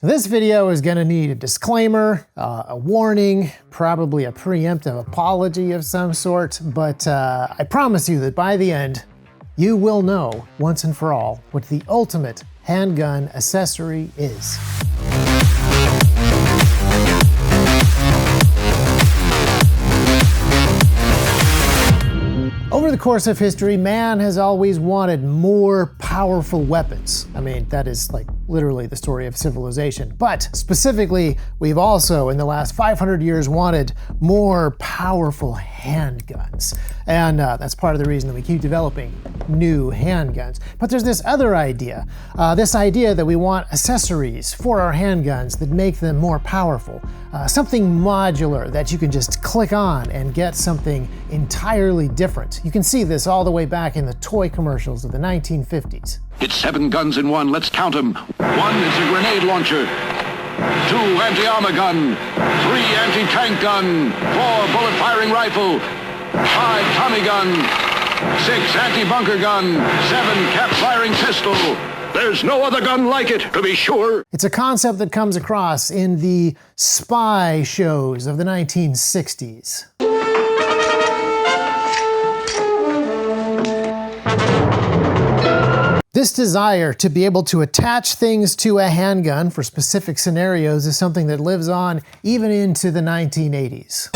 So this video is going to need a disclaimer, a warning, probably a preemptive apology of some sort, but I promise you that by the end, you will know once and for all what the ultimate handgun accessory is. Over the course of history, man has always wanted more powerful weapons. I mean, that is like literally the story of civilization. But specifically, we've also, in the last 500 years, wanted more powerful handguns. And that's part of the reason that we keep developing new handguns. But there's this other idea, that we want accessories for our handguns that make them more powerful. Something modular that you can just click on and get something entirely different. You can see this all the way back in the toy commercials of the 1950s. It's 7 guns in one, let's count them. 1 is a grenade launcher. 2 anti-armor gun. 3 anti-tank gun. 4 bullet-firing rifle. 5 Tommy gun. 6 anti-bunker gun. 7 cap-firing pistol. There's no other gun like it, to be sure. It's a concept that comes across in the spy shows of the 1960s. This desire to be able to attach things to a handgun for specific scenarios is something that lives on even into the 1980s.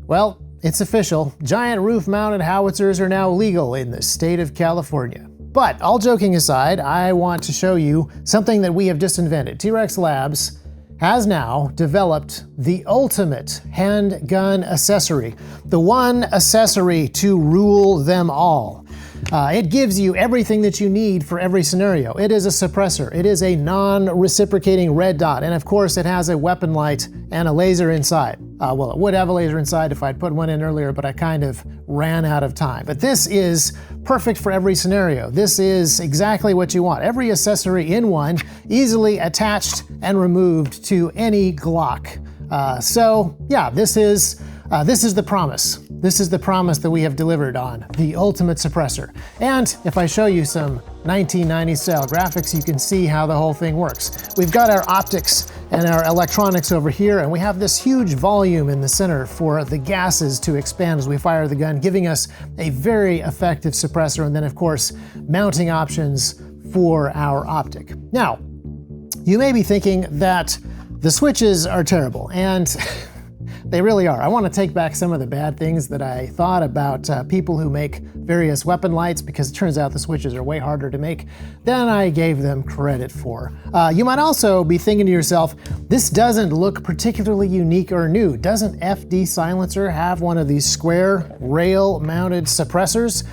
Well, it's official. Giant roof-mounted howitzers are now legal in the state of California. But all joking aside, I want to show you something that we have just invented. T-Rex Labs has now developed the ultimate handgun accessory, the one accessory to rule them all. It gives you everything that you need for every scenario. It is a suppressor. It is a non-reciprocating red dot. And of course, it has a weapon light and a laser inside. Well, it would have a laser inside if I'd put one in earlier, but I kind of ran out of time. But this is perfect for every scenario. This is exactly what you want. Every accessory in one, easily attached and removed to any Glock. So yeah, this is the promise. This is the promise that we have delivered on the ultimate suppressor. And if I show you some 1990s style graphics, you can see how the whole thing works. We've got our optics and our electronics over here, and we have this huge volume in the center for the gases to expand as we fire the gun, giving us a very effective suppressor, and then of course, mounting options for our optic. Now, you may be thinking that the switches are terrible, and they really are. I want to take back some of the bad things that I thought about people who make various weapon lights, because it turns out the switches are way harder to make than I gave them credit for. You might also be thinking to yourself, this doesn't look particularly unique or new. Doesn't FD Silencer have one of these square rail-mounted suppressors?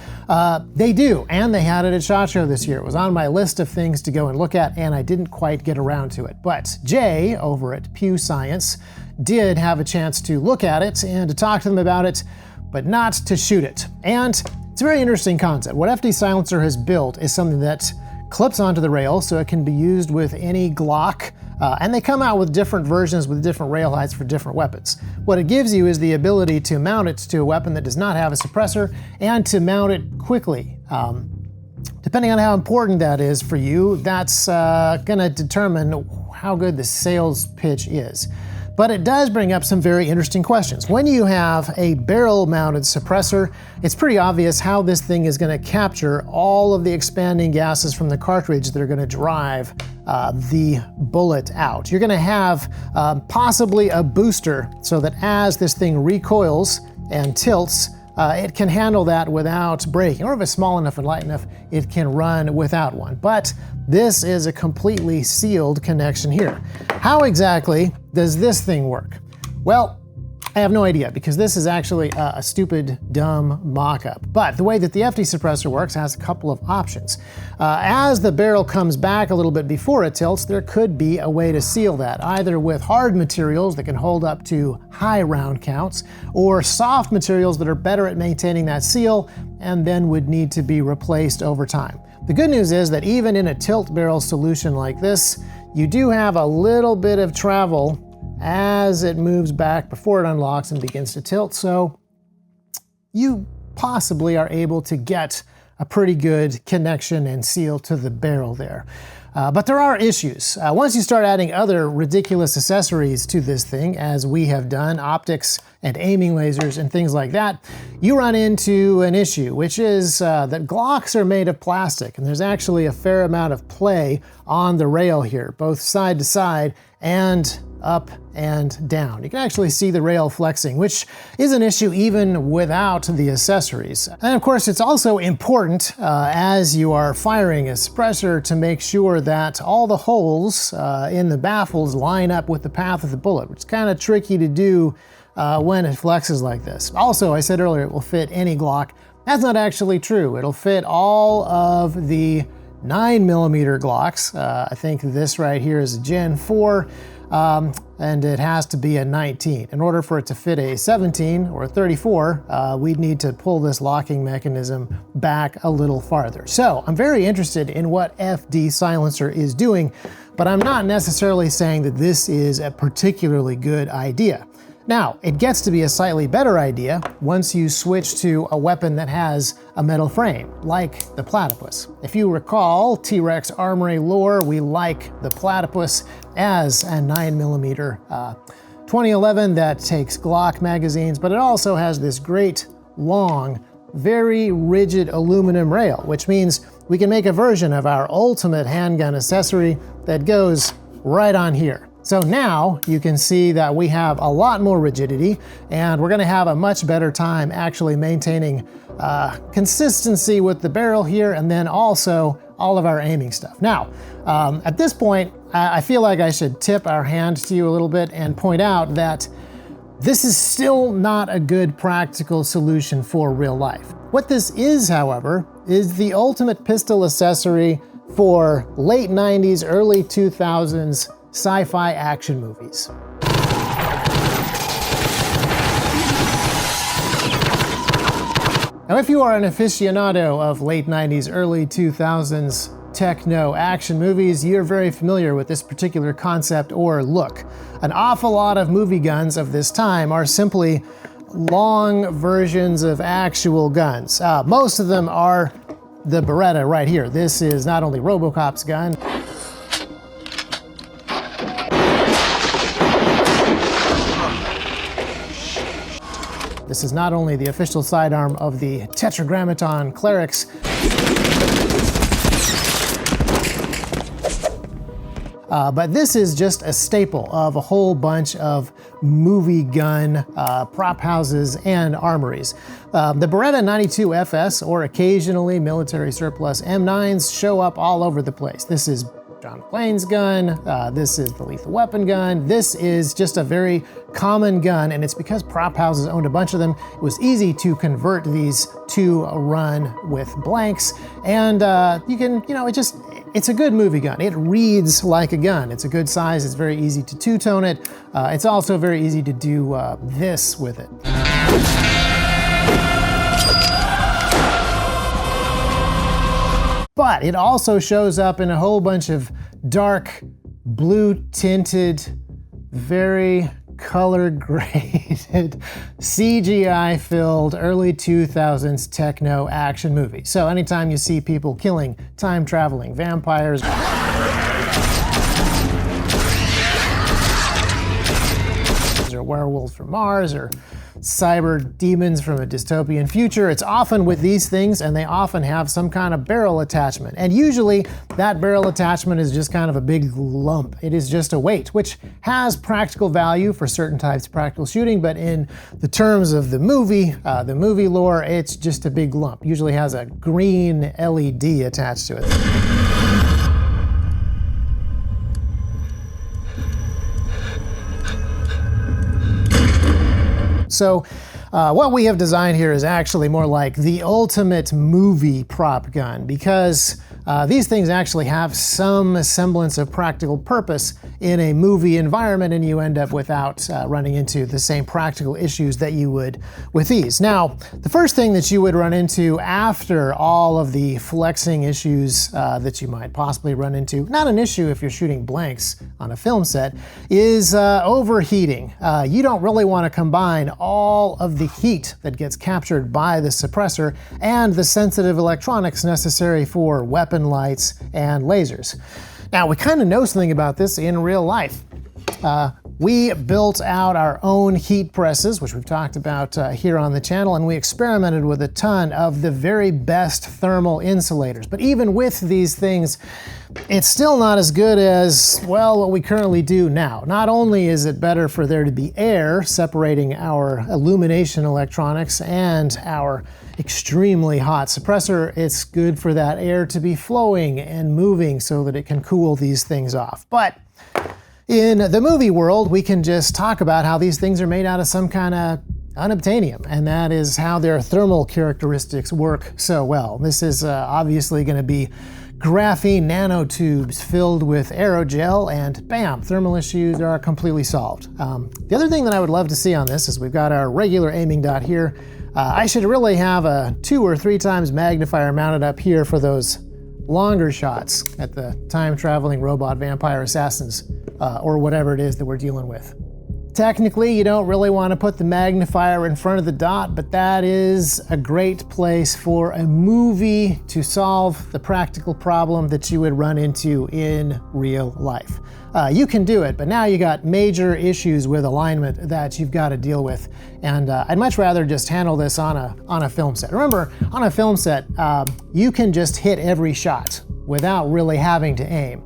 They do, and they had it at SHOT Show this year. It was on my list of things to go and look at, and I didn't quite get around to it. But Jay, over at Pew Science, did have a chance to look at it and to talk to them about it, but not to shoot it. And it's a very interesting concept. What FD Silencer has built is something that clips onto the rail, so it can be used with any Glock, and they come out with different versions with different rail heights for different weapons. What it gives you is the ability to mount it to a weapon that does not have a suppressor, and to mount it quickly. Depending on how important that is for you, that's gonna determine how good the sales pitch is. But it does bring up some very interesting questions. When you have a barrel-mounted suppressor, it's pretty obvious how this thing is going to capture all of the expanding gases from the cartridge that are going to drive the bullet out. You're going to have possibly a booster so that as this thing recoils and tilts, it can handle that without breaking, or if it's small enough and light enough, it can run without one. But this is a completely sealed connection here. How exactly does this thing work? Well, I have no idea, because this is actually a stupid, dumb mock-up. But the way that the FD suppressor works has a couple of options. As the barrel comes back a little bit before it tilts, there could be a way to seal that, either with hard materials that can hold up to high round counts, or soft materials that are better at maintaining that seal and then would need to be replaced over time. The good news is that even in a tilt barrel solution like this, you do have a little bit of travel as it moves back before it unlocks and begins to tilt, so you possibly are able to get a pretty good connection and seal to the barrel there. But there are issues. Once you start adding other ridiculous accessories to this thing, as we have done, optics and aiming lasers and things like that, you run into an issue, which is that Glocks are made of plastic, and there's actually a fair amount of play on the rail here, both side to side and up and down. You can actually see the rail flexing, which is an issue even without the accessories. And of course, it's also important as you are firing a suppressor to make sure that all the holes in the baffles line up with the path of the bullet, which is kind of tricky to do when it flexes like this. Also, I said earlier it will fit any Glock. That's not actually true. It'll fit all of the 9mm Glocks. I think this right here is a Gen 4. And it has to be a 19. In order for it to fit a 17 or a 34, we'd need to pull this locking mechanism back a little farther. So I'm very interested in what FD Silencer is doing, but I'm not necessarily saying that this is a particularly good idea. Now, it gets to be a slightly better idea once you switch to a weapon that has a metal frame, like the Platypus. If you recall T-Rex Armory lore, we like the Platypus as a 9mm 2011 that takes Glock magazines, but it also has this great, long, very rigid aluminum rail, which means we can make a version of our ultimate handgun accessory that goes right on here. So now you can see that we have a lot more rigidity, and we're gonna have a much better time actually maintaining consistency with the barrel here, and then also all of our aiming stuff. Now, at this point, I feel like I should tip our hand to you a little bit and point out that this is still not a good practical solution for real life. What this is, however, is the ultimate pistol accessory for late 90s, early 2000s sci-fi action movies. Now, if you are an aficionado of late 90s, early 2000s techno action movies, you're very familiar with this particular concept or look. An awful lot of movie guns of this time are simply long versions of actual guns. Most of them are the Beretta right here. This is not only RoboCop's gun, this is not only the official sidearm of the Tetragrammaton Clerics, but this is just a staple of a whole bunch of movie gun prop houses and armories. The Beretta 92 FS, or occasionally military surplus M9s, show up all over the place. This is John McClane's gun, this is the Lethal Weapon gun, this is just a very common gun, and it's because prop houses owned a bunch of them. It was easy to convert these to run with blanks, and you can, it's a good movie gun. It reads like a gun. It's a good size, it's very easy to two-tone it. It's also very easy to do this with it. But it also shows up in a whole bunch of dark, blue-tinted, very color-graded, CGI-filled early 2000s techno action movies. So anytime you see people killing time-traveling vampires, or werewolves from Mars, or cyber demons from a dystopian future, it's often with these things, and they often have some kind of barrel attachment. And usually that barrel attachment is just kind of a big lump. It is just a weight, which has practical value for certain types of practical shooting, but in the terms of the movie lore, it's just a big lump. Usually has a green LED attached to it. So what we have designed here is actually more like the ultimate movie prop gun, because these things actually have some semblance of practical purpose in a movie environment, and you end up without running into the same practical issues that you would with these. Now, the first thing that you would run into after all of the flexing issues that you might possibly run into, not an issue if you're shooting blanks on a film set, is overheating. You don't really want to combine all of the heat that gets captured by the suppressor and the sensitive electronics necessary for weapon lights and lasers. Now, we kind of know something about this in real life. We built out our own heat presses, which we've talked about here on the channel, and we experimented with a ton of the very best thermal insulators. But even with these things, it's still not as good as, well, what we currently do now. Not only is it better for there to be air separating our illumination electronics and our extremely hot suppressor, it's good for that air to be flowing and moving so that it can cool these things off. But in the movie world, we can just talk about how these things are made out of some kind of unobtainium, and that is how their thermal characteristics work so well. This is obviously going to be graphene nanotubes filled with aerogel, and bam, thermal issues are completely solved. The other thing that I would love to see on this is we've got our regular aiming dot here. I should really have a 2 or 3 times magnifier mounted up here for those longer shots at the time-traveling robot vampire assassins, or whatever it is that we're dealing with. Technically, you don't really want to put the magnifier in front of the dot, but that is a great place for a movie to solve the practical problem that you would run into in real life. You can do it, but now you got major issues with alignment that you've got to deal with, and I'd much rather just handle this on a film set. Remember, on a film set, you can just hit every shot without really having to aim.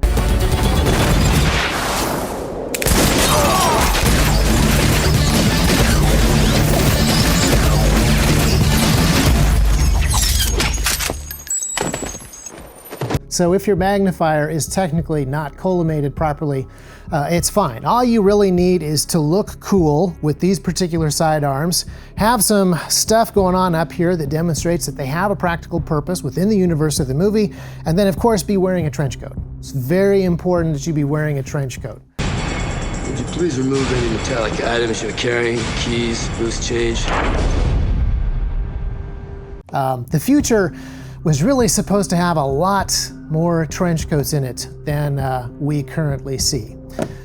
So if your magnifier is technically not collimated properly, it's fine. All you really need is to look cool with these particular sidearms, have some stuff going on up here that demonstrates that they have a practical purpose within the universe of the movie, and then of course be wearing a trench coat. It's very important that you be wearing a trench coat. Would you please remove any metallic items you're carrying, keys, loose change? The future was really supposed to have a lot more trench coats in it than we currently see.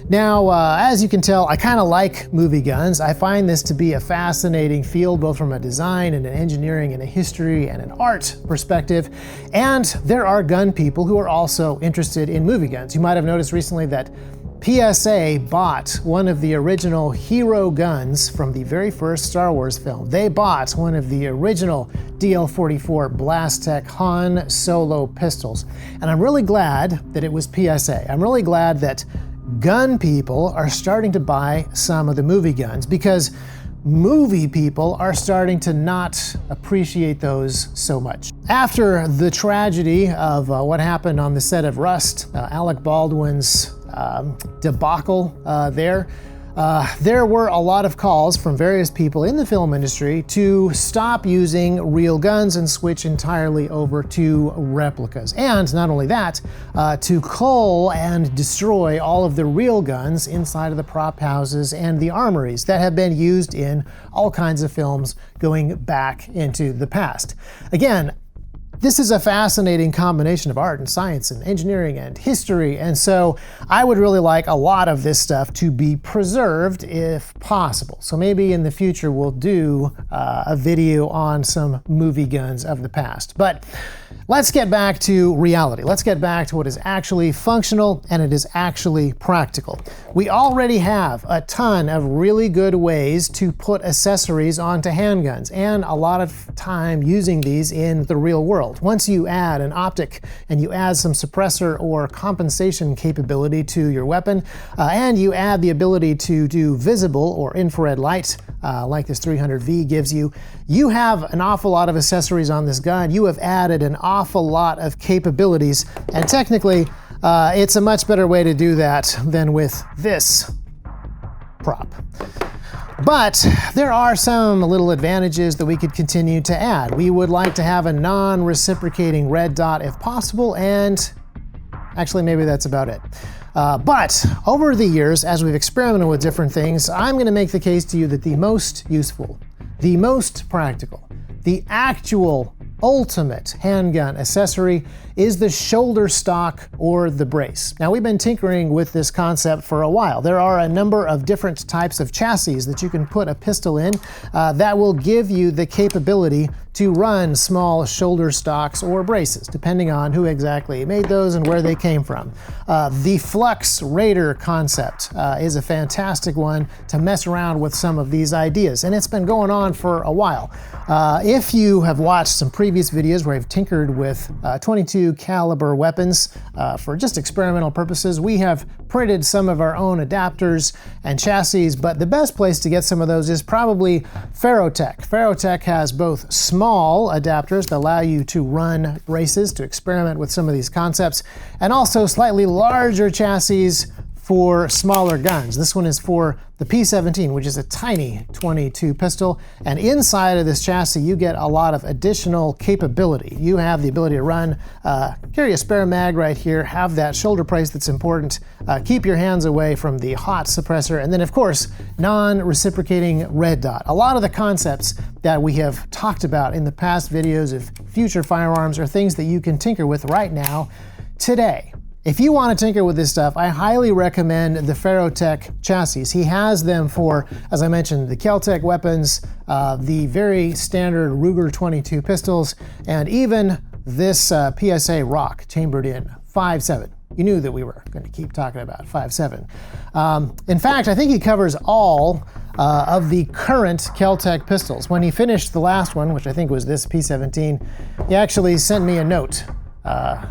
Now, as you can tell, I kind of like movie guns. I find this to be a fascinating field, both from a design and an engineering and a history and an art perspective. And there are gun people who are also interested in movie guns. You might have noticed recently that PSA bought one of the original hero guns from the very first Star Wars film. They bought one of the original DL-44 Blastech Han Solo pistols. And I'm really glad that it was PSA. I'm really glad that gun people are starting to buy some of the movie guns, because movie people are starting to not appreciate those so much. After the tragedy of what happened on the set of Rust, Alec Baldwin's debacle there were a lot of calls from various people in the film industry to stop using real guns and switch entirely over to replicas. And not only that, to cull and destroy all of the real guns inside of the prop houses and the armories that have been used in all kinds of films going back into the past. Again, this is a fascinating combination of art and science and engineering and history, and so I would really like a lot of this stuff to be preserved if possible. So maybe in the future we'll do a video on some movie guns of the past. But let's get back to reality. Let's get back to what is actually functional and it is actually practical. We already have a ton of really good ways to put accessories onto handguns, and a lot of time using these in the real world. Once you add an optic and you add some suppressor or compensation capability to your weapon, and you add the ability to do visible or infrared light, like this 300V gives you, you have an awful lot of accessories on this gun. You have added an awful lot of capabilities, and technically, it's a much better way to do that than with this prop. But there are some little advantages that we could continue to add. We would like to have a non-reciprocating red dot if possible, and actually maybe that's about it. But over the years, as we've experimented with different things, I'm going to make the case to you that the most useful, the most practical, the actual ultimate handgun accessory is the shoulder stock or the brace. Now, we've been tinkering with this concept for a while. There are a number of different types of chassis that you can put a pistol in that will give you the capability to run small shoulder stocks or braces, depending on who exactly made those and where they came from. The Flux Raider concept is a fantastic one to mess around with some of these ideas, and it's been going on for a while. If you have watched some previous videos where I've tinkered with 22 caliber weapons for just experimental purposes, we have printed some of our own adapters and chassis, but the best place to get some of those is probably Ferrotech. Ferrotech has both small adapters that allow you to run braces, to experiment with some of these concepts, and also slightly larger chassis for smaller guns. This one is for the P17, which is a tiny 22 pistol, and inside of this chassis you get a lot of additional capability. You have the ability to run, carry a spare mag right here, have that shoulder brace that's important, keep your hands away from the hot suppressor, and then of course, non-reciprocating red dot. A lot of the concepts that we have talked about in the past videos of future firearms are things that you can tinker with right now, today. If you want to tinker with this stuff, I highly recommend the Ferrotech chassis. He has them for, as I mentioned, the Kel-Tec weapons, the very standard Ruger 22 pistols, and even this PSA Rock chambered in 5.7. You knew that we were going to keep talking about 5.7. In fact, I think he covers all of the current Kel-Tec pistols. When he finished the last one, which I think was this P17, he actually sent me a note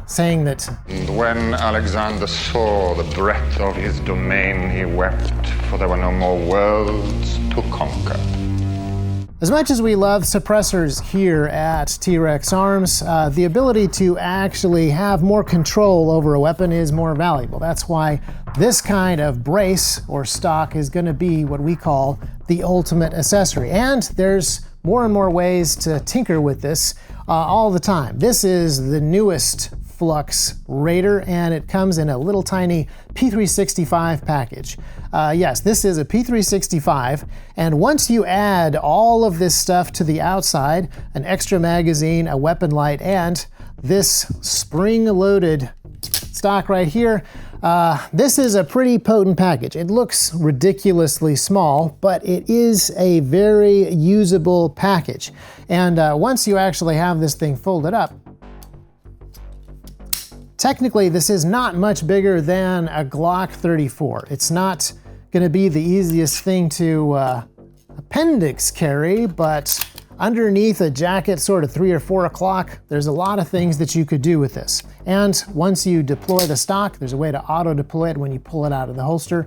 saying that, "And when Alexander saw the breadth of his domain, he wept, for there were no more worlds to conquer." as much as we love suppressors here at T-Rex Arms, the ability to actually have more control over a weapon is more valuable. That's why this kind of brace or stock is going to be what we call the ultimate accessory. And there's more and more ways to tinker with this all the time. This is the newest Flux Raider, and it comes in a little tiny P365 package. Yes, this is a P365, and once you add all of this stuff to the outside, an extra magazine, a weapon light, and this spring-loaded stock right here, this is a pretty potent package. It looks ridiculously small, but it is a very usable package. And once you actually have this thing folded up, technically this is not much bigger than a Glock 34. It's not going to be the easiest thing to appendix carry, but underneath a jacket, sort of 3 or 4 o'clock, there's a lot of things that you could do with this. And once you deploy the stock, there's a way to auto deploy it when you pull it out of the holster.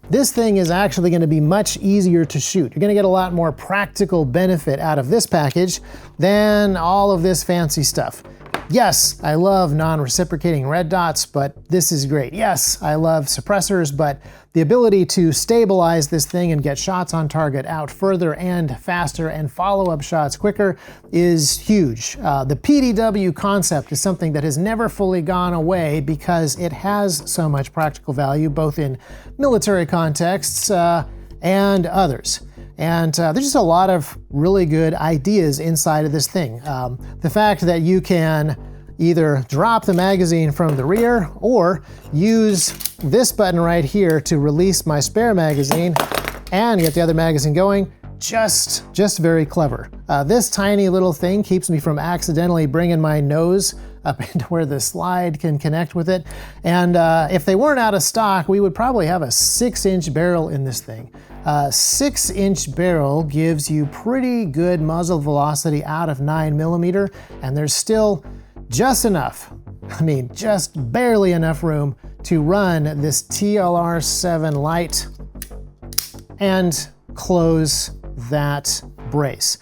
This thing is actually going to be much easier to shoot. You're going to get a lot more practical benefit out of this package than all of this fancy stuff. Yes, I love non-reciprocating red dots, but this is great. Yes, I love suppressors, but the ability to stabilize this thing and get shots on target out further and faster and follow-up shots quicker is huge. The PDW concept is something that has never fully gone away because it has so much practical value, both in military contexts and others. And there's just a lot of really good ideas inside of this thing. The fact that you can either drop the magazine from the rear or use this button right here to release my spare magazine and get the other magazine going, just very clever. This tiny little thing keeps me from accidentally bringing my nose up into where the slide can connect with it. And if they weren't out of stock, we would probably have a 6-inch barrel in this thing. 6-inch barrel gives you pretty good muzzle velocity out of 9mm, and there's still just enough, I mean just barely enough room to run this TLR7 light and close that brace.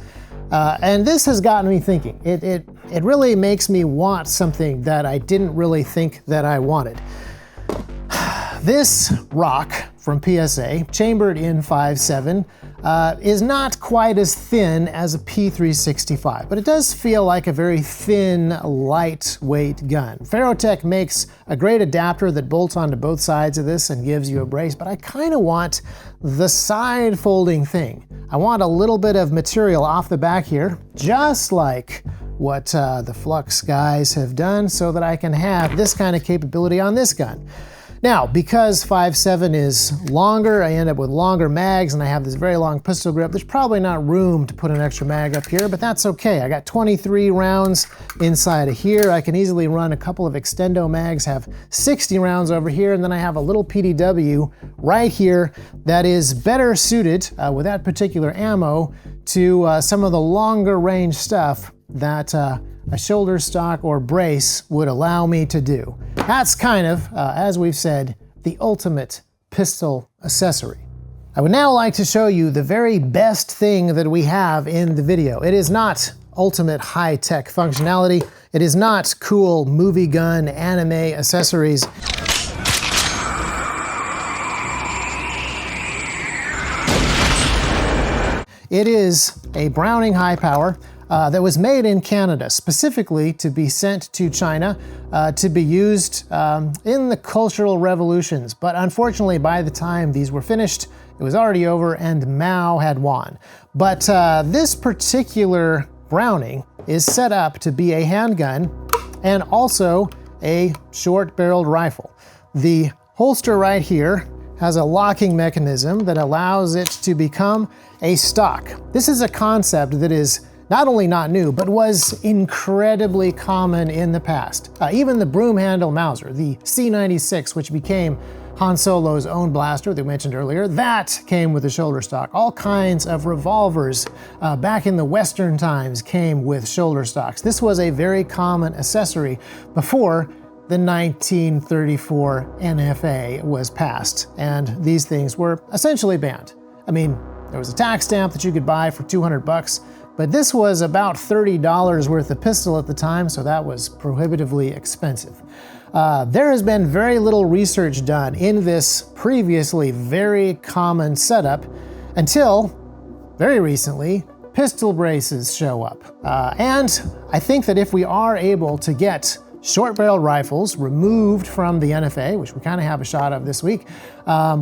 And this has gotten me thinking. It really makes me want something that I didn't really think that I wanted. This rock from PSA, chambered in 5.7, is not quite as thin as a P365, but it does feel like a very thin, lightweight gun. Ferrotech makes a great adapter that bolts onto both sides of this and gives you a brace, but I kind of want the side folding thing. I want a little bit of material off the back here, just like what the Flux guys have done, so that I can have this kind of capability on this gun. Now, because 5.7 is longer, I end up with longer mags and I have this very long pistol grip. There's probably not room to put an extra mag up here, but that's okay. I got 23 rounds inside of here. I can easily run a couple of extendo mags, have 60 rounds over here, and then I have a little PDW right here that is better suited with that particular ammo to some of the longer range stuff that a shoulder stock or brace would allow me to do. That's kind of, as we've said, the ultimate pistol accessory. I would now like to show you the very best thing that we have in the video. It is not ultimate high-tech functionality. It is not cool movie gun anime accessories. It is a Browning high power that was made in Canada, specifically to be sent to China to be used in the cultural revolutions. But unfortunately, by the time these were finished, it was already over and Mao had won. But this particular Browning is set up to be a handgun and also a short-barreled rifle. The holster right here has a locking mechanism that allows it to become a stock. This is a concept that is not only not new, but was incredibly common in the past. Even the broom handle Mauser, the C96, which became Han Solo's own blaster that we mentioned earlier, that came with a shoulder stock. All kinds of revolvers back in the Western times came with shoulder stocks. This was a very common accessory before the 1934 NFA was passed, and these things were essentially banned. I mean, there was a tax stamp that you could buy for 200 bucks, but this was about $30 worth of pistol at the time, so that was prohibitively expensive. There has been very little research done in this previously very common setup until very recently pistol braces show up. And I think that if we are able to get short-barreled rifles removed from the NFA, which we kind of have a shot of this week,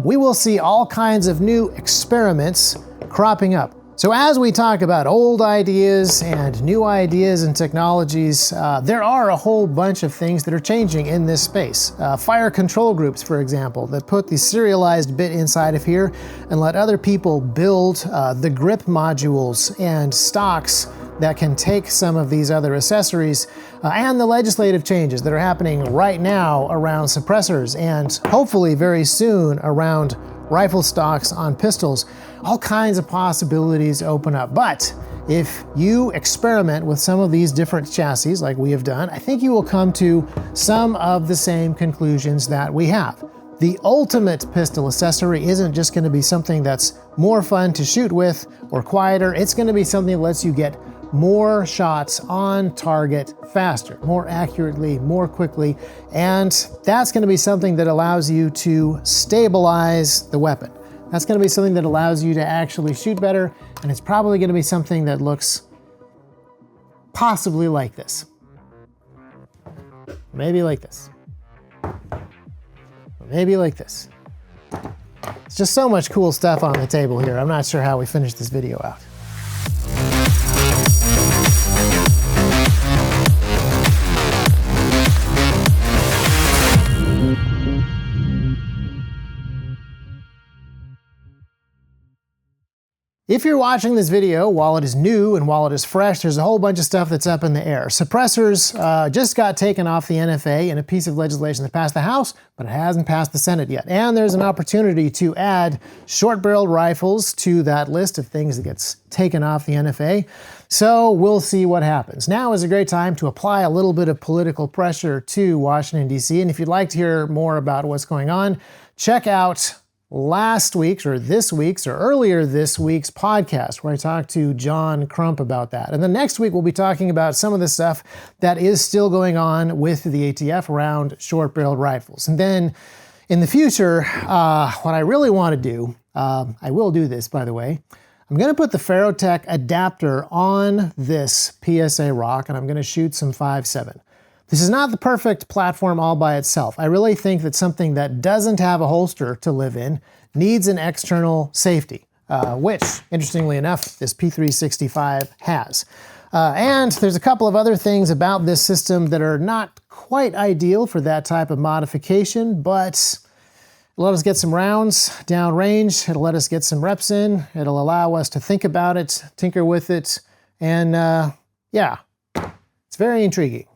we will see all kinds of new experiments cropping up. So as we talk about old ideas and new ideas and technologies, there are a whole bunch of things that are changing in this space. Fire control groups, for example, that put the serialized bit inside of here and let other people build the grip modules and stocks that can take some of these other accessories, and the legislative changes that are happening right now around suppressors and hopefully very soon around rifle stocks on pistols. All kinds of possibilities open up. But if you experiment with some of these different chassis like we have done, I think you will come to some of the same conclusions that we have. The ultimate pistol accessory isn't just going to be something that's more fun to shoot with or quieter. It's going to be something that lets you get more shots on target faster, more accurately, more quickly, and that's going to be something that allows you to stabilize the weapon. That's going to be something that allows you to actually shoot better, and it's probably going to be something that looks possibly like this. Maybe like this. Maybe like this. It's just so much cool stuff on the table here. I'm not sure how we finish this video out. If you're watching this video while it is new and while it is fresh, there's a whole bunch of stuff that's up in the air. Suppressors just got taken off the NFA in a piece of legislation that passed the House, but it hasn't passed the Senate yet. And there's an opportunity to add short-barreled rifles to that list of things that gets taken off the NFA. So we'll see what happens. Now is a great time to apply a little bit of political pressure to Washington, D.C. And if you'd like to hear more about what's going on, check out last week's or this week's or earlier this week's podcast where I talked to John Crump about that. And then next week we'll be talking about some of the stuff that is still going on with the ATF around short-barreled rifles. And then In the future, what I really want to do, I will do this by the way, I'm going to put the Ferrotech adapter on this PSA rock and I'm going to shoot some 5.7. This is not the perfect platform all by itself. I really think that something that doesn't have a holster to live in needs an external safety, which, interestingly enough, this P365 has. And there's a couple of other things about this system that are not quite ideal for that type of modification, but it'll let us get some rounds downrange, it'll let us get some reps in, it'll allow us to think about it, tinker with it, and yeah, it's very intriguing.